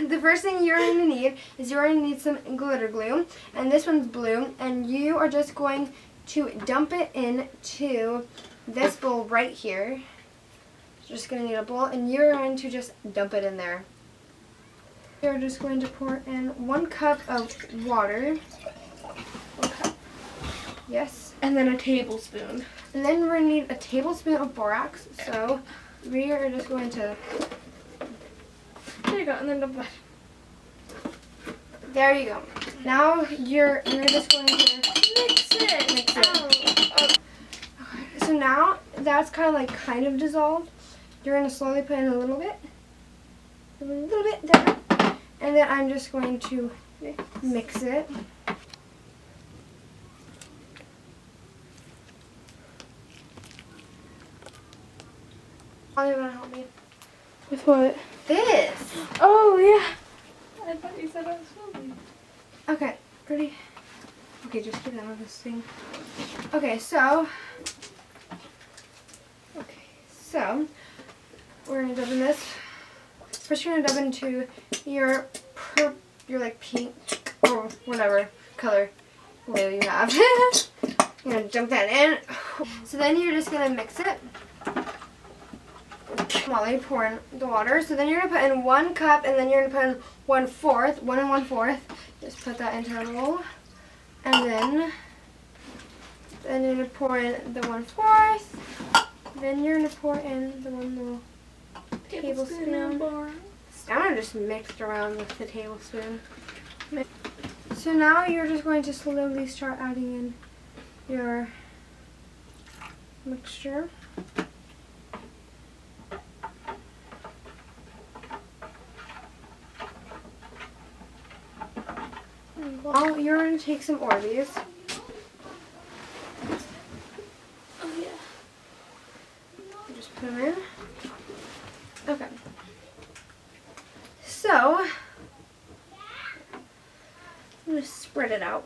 the first thing you're going to need is you're going to need some glitter glue. And this one's blue. And you are just going to dump it into this bowl right here. Just going to need a bowl. And you're going to just dump it in there. You're just going to pour in 1 cup of water. 1 cup. Yes. And then a tablespoon. And then we're going to need a tablespoon of borax. So we are just going to... There you go. And then dump that. There you go. Now you're just going to Mix it. mix it. Oh. Okay. So now that's kind of dissolved. You're going to slowly put in a little bit there. And then I'm just going to mix it. You want to help me? With what? This. Oh, yeah. I thought you said I was filming. Okay, ready? Okay, just get out of this thing. Okay, so we're gonna dub in this. First, you're gonna dub into your like pink or whatever color glue you have. You're gonna dump that in. So then you're just gonna mix it while you pour in the water. So then you're gonna put in 1 cup, and then you're gonna put in 1/4, 1 1/4. Just put that into a bowl, and then you're gonna pour in the 1/4. Then you're gonna pour in the 1 little tablespoon. Now I just mixed around with the tablespoon. So now you're just going to slowly start adding in your mixture. Now you're going to take some orbezz. Oh, yeah. Just put them in. Okay. So, I'm going to spread it out.